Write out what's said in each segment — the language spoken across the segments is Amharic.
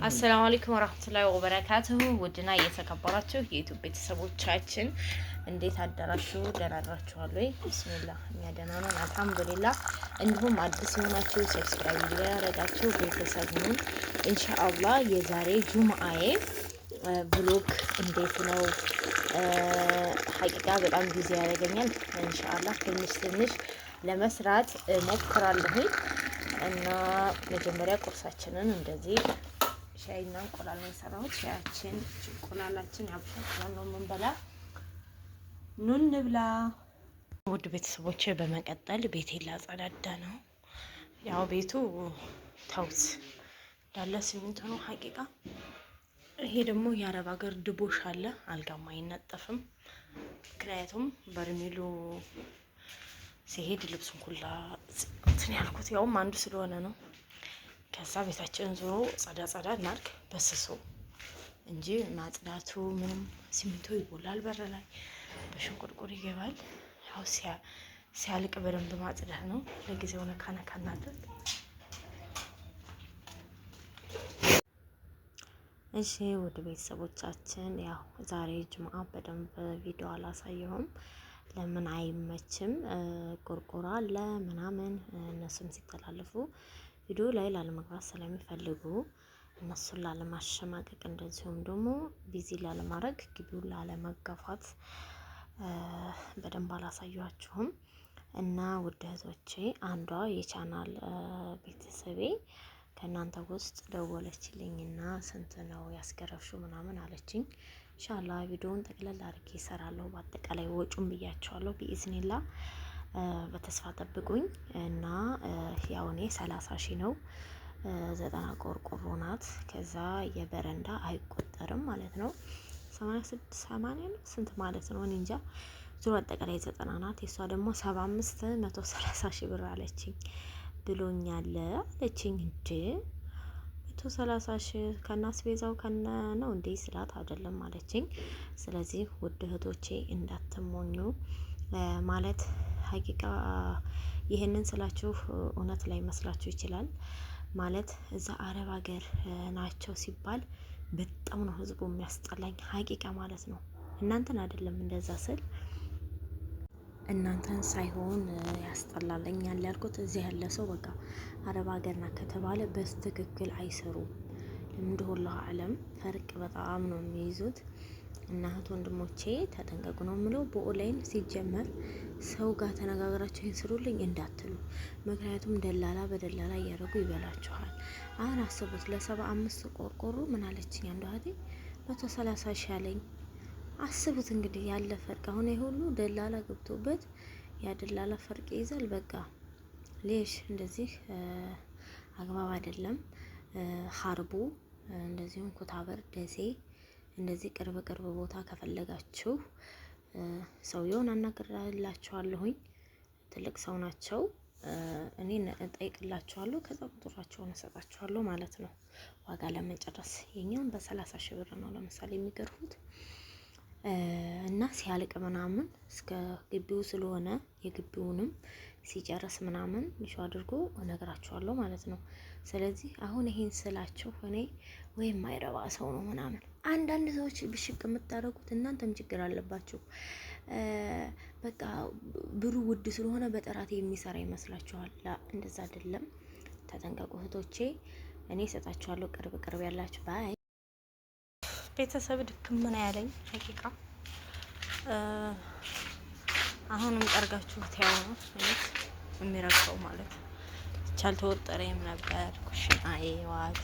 አሰላሙ አለይኩም ወራህመቱላሂ ወበረካቱሁ። ውድና እየተከበራችሁ የዩቲዩብ ቤተሰቦቻችን እንዴት አደራችሁ? ደህና አድራችኋል ወይ? ቢስሚላህ እኛ ደህና ነን አልሐምዱሊላህ። እንዲሁም አዲስ የሆናችሁ ሰብስክራይብ ያደረጋችሁ ቤተሰብ ሁኑ ኢንሻአላህ። የዛሬ ጁምአዬ ብሎግ እንዴት ነው? ሀቂቃ በጣም ጊዜ ያደርገኛል። ኢንሻአላህ ትንሽ ለመስራት ሞክራለሁ እና መጀመሪያ ቁርሳችንን እንደዚህ ሻይና እንቁላል ነው የሰራሁት። ሻያችን እንቁላላችን ያብሻል ነው የምንበላ። ኑ እንብላ ውድ ቤተሰቦቼ። በመቀጠል ቤቴን ላጸዳዳ ነው። ያው ቤቱ ተውት እንዳለ ሲሚንቶ ነው ሀቂቃ። ይሄ ደግሞ የአረብ ሀገር ድቦሽ አለ። አልጋም አይነጠፍም። ምክንያቱም በርሜሉ ሲሄድ ልብሱን ሁላ እንትን ያልኩት ያውም አንዱ ስለሆነ ነው። ከዛ ቤታችንን ዞሮ ጸዳ እናድርግ በስሱ እንጂ ማጽዳቱ ምንም ሲሚንቶ ይቦላል፣ በር ላይ በሽንቁርቁር ይገባል። ያው ሲያልቅ በደንብ ማጽዳት ነው። ለጊዜው ነካ እናድርግ። እሺ ወደ ቤተሰቦቻችን ያው ዛሬ ጅምዓ በደንብ ቪዲዮ አላሳየሁም። ለምን አይመችም፣ ቆርቆራ አለ ምናምን እነሱን ሲተላለፉ ቪዲዮ ላይ ላለመግባት ስለሚፈልጉ እነሱን ላለማሸማቀቅ እንደዚሁም ደግሞ ቢዚ ላለማድረግ ግቢውን ላለመጋፋት በደንብ አላሳያችሁም። እና ውድ እህቶቼ አንዷ የቻናል ቤተሰቤ ከእናንተ ውስጥ ደወለችልኝና ስንት ነው ያስገረፍሹ ምናምን አለችኝ። ኢንሻአላህ ቪዲዮውን ጠቅለል አድርጌ እሰራለሁ። በአጠቃላይ ወጪውን ብያቸዋለሁ። ቢኢዝኒላ በተስፋ ጠብቁኝ። እና ያው እኔ 30 ሺህ ነው 90 ቆርቆሮ ናት። ከዛ የበረንዳ አይቆጠርም ማለት ነው። 86 80 ነው ስንት ማለት ነው እኔ እንጃ። ዙሮ አጠቃላይ 90 ናት። የሷ ደግሞ 75 130 ሺህ ብር አለችኝ ብሎኛል አለችኝ። እንዴ 130 ሺህ ከናስቤዛው ከነ ነው እንዴ ስላት አይደለም አለችኝ። ስለዚህ ውድ እህቶቼ እንዳትሞኙ ማለት ሀቂቃ ይሄንን ስላችሁ እውነት ላይ መስላችሁ ይችላል። ማለት እዛ አረብ ሀገር ናቸው ሲባል በጣም ነው ህዝቡ የሚያስጠላኝ ሀቂቃ ማለት ነው። እናንተን አይደለም እንደዛ ስል እናንተን ሳይሆን ያስጠላለኛል ያልኩት እዚህ ያለ ሰው በቃ አረብ ሀገርና ከተባለ በስትክክል አይሰሩም። ለምንድን ሁላሁ አለም ፈርቅ በጣም ነው የሚይዙት። እና እህት ወንድሞቼ ተጠንቀቁ ነው የምለው። በኦንላይን ሲጀመር ሰው ጋር ተነጋግራችሁ ይሄን ስሩልኝ እንዳትሉ። ምክንያቱም ደላላ በደላላ እያደረጉ ይበላችኋል። አሁን አስቡት ለ75 ቆርቆሮ ምን አለችኝ አንዷ እህቴ 130 ሺህ አለኝ። አስቡት እንግዲህ ያለ ፈርቅ። አሁን ይሄ ሁሉ ደላላ ገብቶበት ያ ደላላ ፈርቅ ይይዛል። በቃ ሌሽ እንደዚህ አግባብ አይደለም። ሀርቡ እንደዚሁም ኩታበር ደሴ እንደዚህ ቅርብ ቦታ ከፈለጋችሁ ሰውየውን አናግራላችኋለሁኝ። ትልቅ ሰው ናቸው። እኔ እጠይቅላችኋለሁ። ከዛ ቁጥራቸውን እሰጣችኋለሁ ማለት ነው። ዋጋ ለመጨረስ የኛውን በ30 ሺህ ብር ነው ለምሳሌ የሚገርፉት። እና ሲያልቅ ምናምን እስከ ግቢው ስለሆነ የግቢውንም ሲጨርስ ምናምን ልሹ አድርጎ እነግራችኋለሁ ማለት ነው። ስለዚህ አሁን ይሄን ስላችሁ እኔ ወይም ማይረባ ሰው ነው ምናምን አንዳንድ ሰዎች ብሽቅ የምታደርጉት እናንተም ችግር አለባችሁ። በቃ ብሩ ውድ ስለሆነ በጥራት የሚሰራ ይመስላችኋል። እንደዛ አይደለም። ተጠንቀቁ እህቶቼ። እኔ እሰጣችኋለሁ ቅርብ ያላችሁ ባይ ቤተሰብ ድክም ምን ያለኝ ሀቂቃ አሁንም ጠርጋችሁ ታዩ ነው የሚረግፈው ማለት ቻል ተወጠረም ነበር ኩሽናዬ ዋት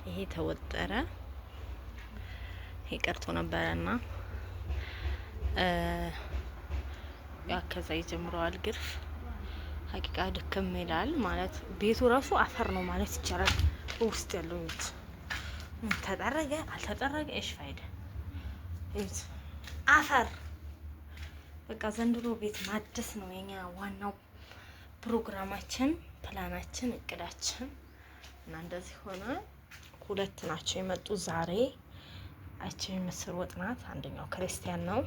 ይሄ ተወጠረ ይቀርቶ ነበርና ያ ከዛ ይጀምረዋል ግርፍ ሀቂቃ ድክም ይላል ማለት ቤቱ ራሱ አፈር ነው ማለት ይቻላል። ውስጥ ያለው ቤት ተጠረገ አልተጠረገ እሺ ፋይዳ አፈር በቃ ዘንድሮ ቤት ማደስ ነው የኛ ዋናው ፕሮግራማችን፣ ፕላናችን፣ እቅዳችን እና እንደዚህ ሆነ። ሁለት ናቸው የመጡ ዛሬ። አቺ ምስር ወጥ ናት። አንደኛው ክርስቲያን ነው።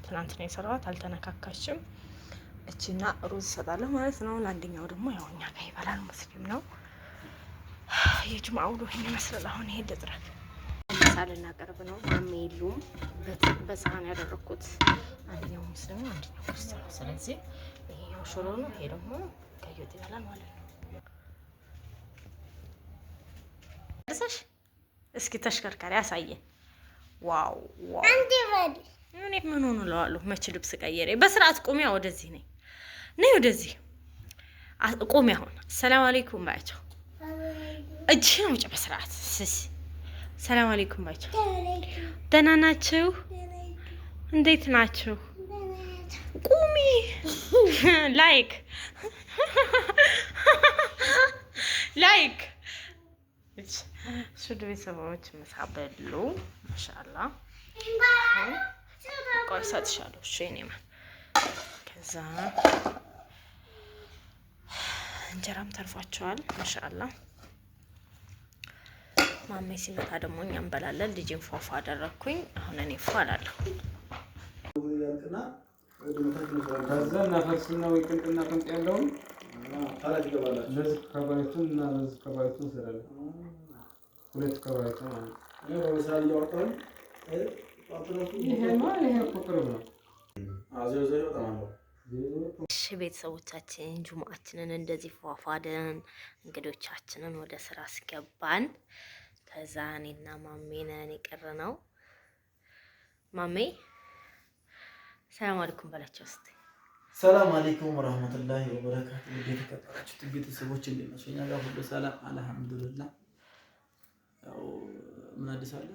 ትናንት ነው የሰራዋት አልተነካካችም። እቺና ሩዝ ሰጣለሁ ማለት ነው። ለአንደኛው ደግሞ ያው እኛ ጋር ይበላል ሙስሊም ነው። የጅማው ውሎ ይሄን ይመስላል። አሁን ይሄ ልጥረግ ሳልና ቀርብ ነው። ማሜ የሉም። በሳህን ያደረኩት አንደኛው ሙስሊም ነው፣ አንደኛው ክርስቲያን ነው። ስለዚህ ይሄ ሽሮ ነው፣ ይሄ ደግሞ ቀይ ወጥ ይበላል ማለት ነው። እርሳሽ እስኪ ተሽከርካሪ አሳየን። ዋው ዋው! አንዴ በል እኔ ምን ሆነ እለዋለሁ። መች ልብስ ቀየረ። በስርዓት ቁሚያ፣ ወደዚህ ነኝ፣ ነይ ወደዚህ ቁሚ። አሁን ሰላም አለይኩም ባያቸው፣ እጅሽን አውጪ በስርዓት ስስ። ሰላም አለይኩም ባያቸው። ደህና ናችሁ? እንዴት ናችሁ? ቁሚ። ላይክ ላይክ። ሱድ ቤተሰቦች ምሳ በሉ። ማሻአላ ቆይ እሰጥሻለሁ። እሺ እኔማ ከዛ እንጀራም ተርፏቸዋል። ማሻአላ ማሜ ሲመጣ ደግሞ እኛ እንበላለን። ልጅን ፏፏ አደረኩኝ። አሁን እኔ ፏ አላለሁ። ከዛ እናፈርስና ወይ ቅንጥና ቅንጥ ያለውን ለዚህ ከባይቱን እና ለዚህ ከባይቱን ስላለን ሁለት ከባይቱ ማለት እሺ ቤተሰቦቻችን ጁምአችንን እንደዚህ ፏፏደን እንግዶቻችንን ወደ ስራ አስገባን። ከዛ እኔና ማሜ ነን የቀረነው። ማሜ ሰላም አለይኩም በላቸው እስቲ። ሰላም አለይኩም ወራህመቱላሂ ወበረካቱ። የተከበራችሁ ቤተሰቦች እንዴት ናችሁ? እኛ ጋር ሁሉ ሰላም አልሐምዱሊላህ። ያው ምን አዲስ አለ?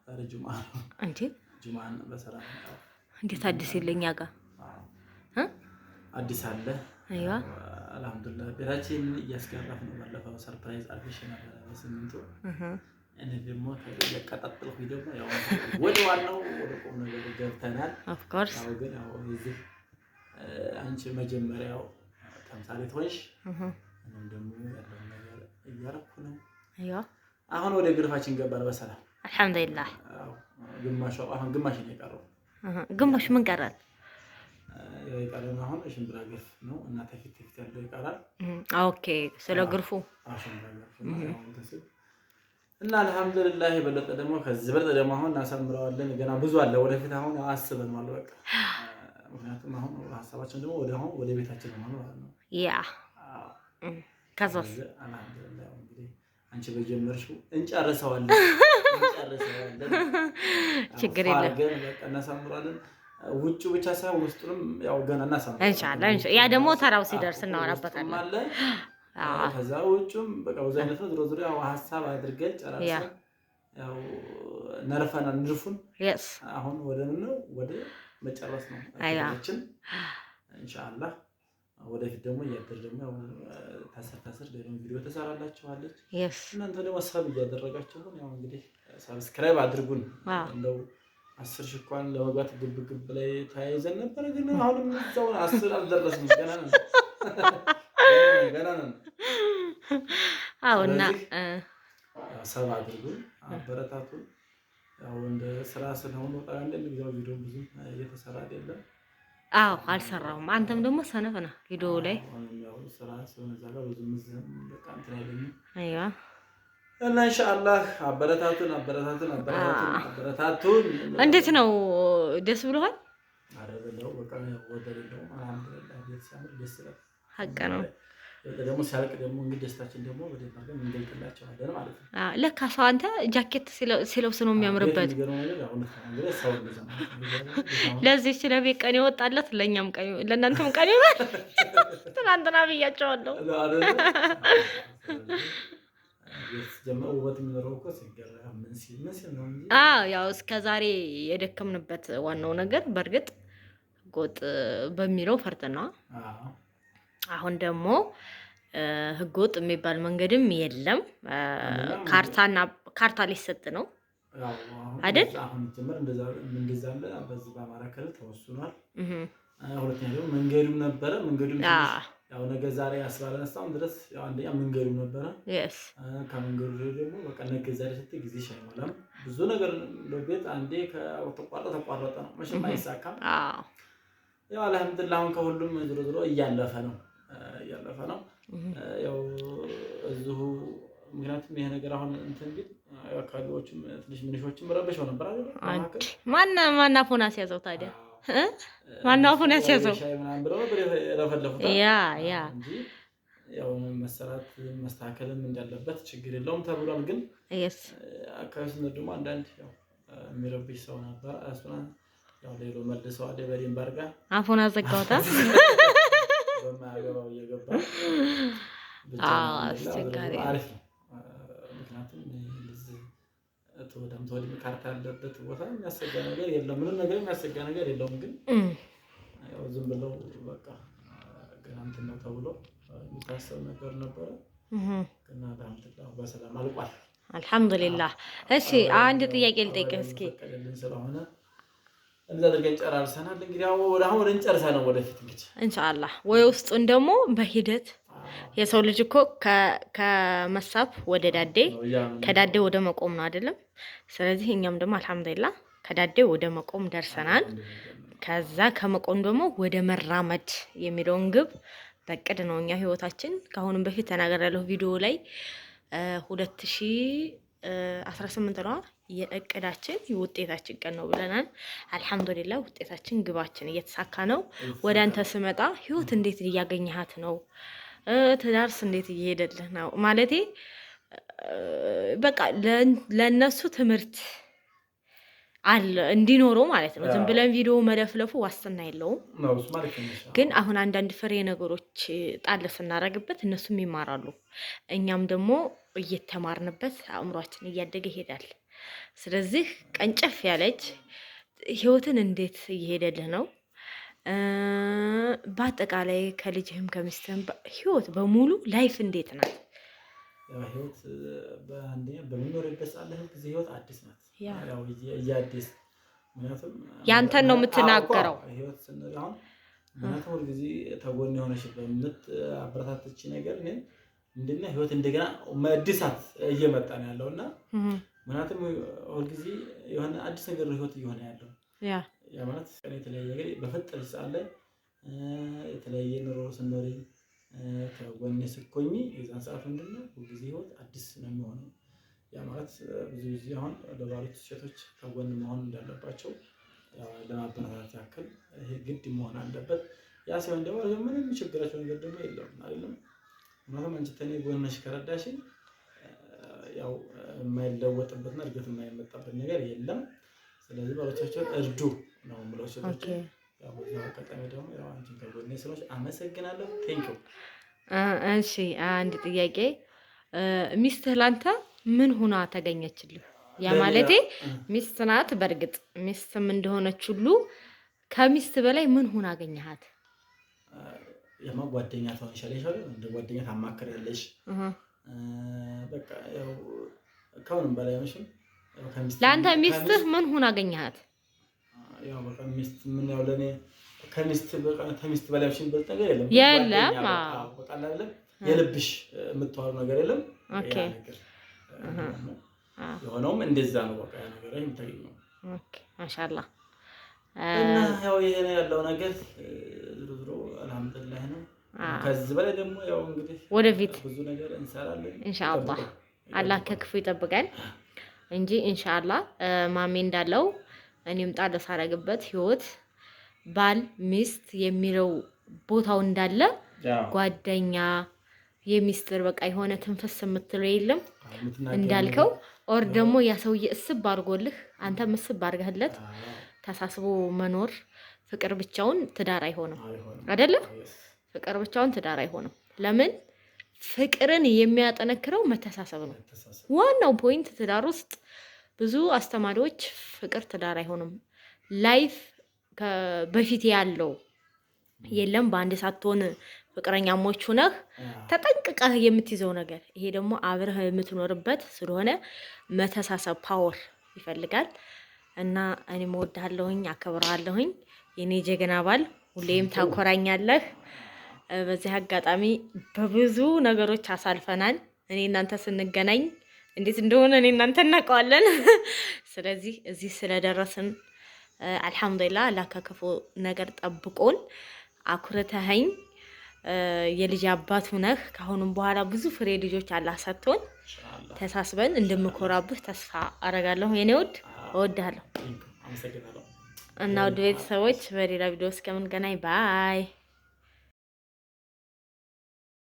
ዛሬ ጁምአ ነው እንዴ? ጁምአን በሰላም ነው። እንዴት አዲስ የለኛ ጋር አዲስ አለ? አይዋ አልሐምዱሊላህ። ቤታችን እያስገራፍ ነው። ባለፈው ሰርፕራይዝ አድርገሽ ነበር በስምንቱ እኔ ደግሞ ከቀጣጥልኩ ደግሞ ያው ወደ ዋናው ወደ ቁም ነገር ገብተናል። ኦፍ ኮርስ ያው ግን ያው እዚህ አንቺ መጀመሪያው ተምሳሌት ሆንሽ። እኔም ደግሞ ያለው ነገር እያረኩ ነው። አይዋ አሁን ወደ ግርፋችን ገባን በሰላም አልሐምዱሊላህ። ግማሽ አሁን ግማሽ ነው የቀረው። ግማሽ ምን ቀራል? የቀረው አሁን ሽምብራ ግርፍ ነው እና ተፊት ያለው ይቀራል። ኦኬ ስለ ግርፉ ሽምብራ ግርፍ ነው እና አልሐምዱሊላህ። የበለጠ ደግሞ ከዚህ በለጠ ደግሞ አሁን እናሳምረዋለን። ገና ብዙ አለ ወደፊት። አሁን አስበን ማለት በቃ ምክንያቱም አሁን ሀሳባችን ደግሞ ወደ ቤታችን ነው ማለት ነው። ያ ከዛስ አልሐምዱሊላህ እንግዲህ አንቺ በጀመርሽው እንጨርሰዋለን። ችግር የለም በቃ እናሳምረዋለን። ውጭ ብቻ ሳይሆን ውስጡንም ያው ገና እናሳምረዋለን ኢንሻአላህ። ያ ደግሞ ተራው ሲደርስ እናወራበታለን። ከዛ ውጭም በቃ ብዙ አይነት ነው። ዞሮ ዞሮ ያው ሀሳብ አድርገን ጨራርሰን ያው ነርፈናል። ንድፉን አሁን ወደ መጨረስ ነው አያችን ኢንሻአላህ። ወደፊት ደግሞ እያደር ደግሞ ታሰር ደግሞ ቪዲዮ ተሰራላችኋለች። እናንተ ደግሞ ሰብ እያደረጋችሁ ነው። ያው እንግዲህ ሰብስክራይብ አድርጉን። እንደው 10 ሺህ እንኳን ለመግባት ግብ ላይ ተያይዘን ነበር፣ ግን አሁንም እዛው 10 አልደረስንም። ገና ነን። አውና ሰብ አድርጉን፣ አበረታቱን። ያው እንደ ስራ ስለሆነ ወጣ ቪዲዮ ብዙ እየተሰራ አይደለም። አዎ አልሰራሁም። አንተም ደግሞ ሰነፍ ነህ ቪዲዮ ላይ ያው ስራ ስለሆነ ዘጋ ብዙ ምዝም በቃ እንትን አይደለም። አይዋ እና ኢንሻአላህ አበረታቱን። እንዴት ነው? ደስ ብሎሃል? አረበለው በቃ ወደለው አልሐምዱሊላህ። ደስ ይላል። ሀቅ ነው። ደግሞ ሲያልቅ ደግሞ እንግዲህ ደስታችን ደግሞ በደንብ አድርገን እንገልጥላቸዋለን ማለት ነው። ለካ ሰው አንተ ጃኬት ሲለብስ ነው የሚያምርበት። ለዚህ ለቤት ቀን ይወጣለት፣ ለእኛም ቀን ለእናንተም ቀን ይወጣል። ትናንትና ብያቸዋለሁ። ያው እስከ ዛሬ የደከምንበት ዋናው ነገር በእርግጥ ጎጥ በሚለው ፈርተና አሁን ደግሞ ህገወጥ የሚባል መንገድም የለም። ካርታ ሊሰጥ ነው አይደል? አሁን ጀመር እንደዛ አለ። በዚህ በአማራ ክልል ተወስኗል። ሁለተኛ ደግሞ መንገዱም ነበረ። መንገዱም ያው ነገ ዛሬ አስባለነሳው ድረስ ያው አንደኛ መንገዱም ነበረ። ከመንገዱ ደግሞ በቃ ነገ ዛሬ ስትይ ጊዜ አይሞላም። ብዙ ነገር ለቤት አንዴ ተቋረጠ ነው መቼም አይሳካም። ያው አልሐምዱሊላህ አሁን ከሁሉም ዞሮ እያለፈ ነው። ያው እዚሁ ምክንያቱም ይሄ ነገር አሁን እንትን ግን አካባቢዎችም ትንሽ ምንሾችም ረበሽው ነበር አይደል? ማን አፉን አስያዘው ታዲያ? ማን አፉን ያስያዘው? ያ ያው መሰራት መስተካከልም እንዳለበት ችግር የለውም ተብሏል። ግን አካባቢ ስንሄድ ደግሞ አንዳንድ ያው የሚረብሽ ሰው ነበር። እሱን ያው ሌሎ መልሰው በደንብ አድርጋ አፉን አዘጋውታ በማያገባው እየገባ አስቸጋሪ አሪፍ ነው። ምክንያቱም ተወደም ካርታ ያለበት ቦታ የሚያሰጋ ነገር የለም። ምንም ነገር የሚያሰጋ ነገር የለውም። ግን ያው ዝም ብለው በቃ ገና እንትን ነው ተብሎ የሚታሰብ ነገር ነበረ። እና አልሐምዱሊላህ በሰላም አልቋል። አልሐምዱሊላህ። እሺ አንድ ጥያቄ ልጠይቅህ እስኪ ስለሆነ እንደዛ አድርገን ጨራርሰናል። እንግዲህ አሁን እንጨርሳለን ወደፊት እንግዲህ ኢንሻአላህ። ወይ ውስጡን ደግሞ በሂደት የሰው ልጅ እኮ ከመሳብ ወደ ዳዴ ከዳዴ ወደ መቆም ነው አይደለም? ስለዚህ እኛም ደግሞ አልሐምዱሊላህ ከዳዴ ወደ መቆም ደርሰናል። ከዛ ከመቆም ደግሞ ወደ መራመድ የሚለውን ግብ በቅድ ነው እኛ ህይወታችን። ከአሁንም በፊት ተናገራለሁ ቪዲዮ ላይ 2018 ነው የእቅዳችን የውጤታችን ቀን ነው ብለናል። አልሐምዱሊላህ ውጤታችን ግባችን እየተሳካ ነው። ወደ አንተ ስመጣ ህይወት እንዴት እያገኘሃት ነው? ትዳርስ እንዴት እየሄደልህ ነው? ማለቴ በቃ ለነሱ ትምህርት አለ እንዲኖረው ማለት ነው። ዝም ብለን ቪዲዮ መለፍለፉ ዋስትና የለውም። ግን አሁን አንዳንድ ፍሬ ነገሮች ጣል ስናረግበት እነሱም ይማራሉ፣ እኛም ደግሞ እየተማርንበት አእምሯችን እያደገ ይሄዳል። ስለዚህ ቀንጨፍ ያለች ህይወትን እንዴት እየሄደልህ ነው? በአጠቃላይ ከልጅህም ከሚስትህም ህይወት በሙሉ ላይፍ እንዴት ናት? ህይወት በአንደኛ በሚኖርበት ሰዓት ጊዜ ህይወት አዲስ ናት። ያው እያዲስ ምክንያቱም ያንተን ነው የምትናገረው። ህይወት ስንል አሁን ምክንያቱም ሁል ጊዜ ተጎን የሆነሽ በምትአበረታተች ነገር ግን ምንድነው ህይወት እንደገና መድሳት እየመጣ ነው ያለውና ምክንያቱም ሁል ጊዜ የሆነ አዲስ ነገር ህይወት እየሆነ ያለው ያ ማለት ከኔ የተለያየ ነገር በፈጠረች ሰዓት ላይ የተለያየ ኑሮ ስንኖር ከጎኔ ስኮኝ የዛን ሰዓት ምንድነው ሁል ጊዜ ህይወት አዲስ ነው የሚሆነው። ያ ማለት ብዙ ጊዜ አሁን ለባሎች ሴቶች ከጎን መሆን እንዳለባቸው ያው ለማበረታታት ያክል ይሄ ግድ መሆን አለበት። ያ ሲሆን ደግሞ ምንም ችግራቸው ነገር ደግሞ የለም አይደለም። ማለት አንቺ ተኔ ጎንሽ ከረዳሽ ያው የማይለወጥበትና እድገት የማይመጣበት ነገር የለም። ስለዚህ ባሎቻቸው እርዱ ነው የምለው ሴቶች። ያው በቀጣይ ደግሞ ያው አንቺ ከጎኔ ስለሆንሽ አመሰግናለሁ። ቴንኪው። እሺ አንድ ጥያቄ፣ ሚስትህ ላንተ ምን ሆና ተገኘችልህ? ያ ማለቴ ሚስት ናት። በእርግጥ ሚስትም እንደሆነች ሁሉ ከሚስት በላይ ምን ሆና አገኘሃት? ያማ ጓደኛ ትሆንሻለሽ አይደል? እንደ ጓደኛ ታማክሪያለሽ። በቃ ያው ከሁሉም በላይ ምንም ለአንተ ሚስትህ ምን ሆና አገኘሃት? ያው በቃ ሚስት ምን ያው ለኔ ከሚስት በላይ ሽንብር ነገር የለም። የለም በቃ አይደለም የልብሽ የምትዋሩ ነገር የለም። ኦኬ የሆነውም እንደዛ ነው። በቃ ያ ነገር የምታገኘው። ኦኬ ማሻአላህ። እና ያው ይሄ ነው ያለው ነገር። ዝሮ አልሐምዱሊላህ ነው። ከዚህ በላይ ደግሞ ያው እንግዲህ ወደፊት ብዙ ነገር እንሰራለን ኢንሻአላህ። አላህ ከክፉ ይጠብቀን እንጂ ኢንሻአላህ ማሜ እንዳለው እኔም ጣል ሳረግበት ህይወት ባል ሚስት የሚለው ቦታው እንዳለ ጓደኛ የሚስትር በቃ የሆነ ትንፈስ የምትለው የለም እንዳልከው። ኦር ደግሞ ያ ሰውዬ እስብ አድርጎልህ አንተ ምስብ አድርገህለት ተሳስቦ መኖር። ፍቅር ብቻውን ትዳር አይሆንም አይደለ? ፍቅር ብቻውን ትዳር አይሆንም። ለምን? ፍቅርን የሚያጠነክረው መተሳሰብ ነው። ዋናው ፖይንት ትዳር ውስጥ ብዙ አስተማሪዎች ፍቅር ትዳር አይሆንም ላይፍ በፊት ያለው የለም። በአንድ ሳትሆን ፍቅረኛሞች ሆነህ ተጠንቅቀህ የምትይዘው ነገር ይሄ ደግሞ አብረህ የምትኖርበት ስለሆነ መተሳሰብ ፓወር ይፈልጋል። እና እኔም እወድሃለሁኝ አከብርሃለሁኝ የኔ ጀግና ባል፣ ሁሌም ታኮራኛለህ። በዚህ አጋጣሚ በብዙ ነገሮች አሳልፈናል። እኔ እናንተ ስንገናኝ እንዴት እንደሆነ እኔ እናንተ እናውቀዋለን። ስለዚህ እዚህ ስለደረስን አልሐምዱሊላህ አላህ ከክፉ ነገር ጠብቆን አኩርተኸኝ የልጅ አባት ሆነህ ካሁንም በኋላ ብዙ ፍሬ ልጆች አላህ ሰጥቶን ተሳስበን እንደምኮራብህ ተስፋ አረጋለሁ። የኔ ውድ እወድሃለሁ። እና ውድ ቤተሰቦች በሌላ ቪዲዮ እስከምንገናኝ ባይ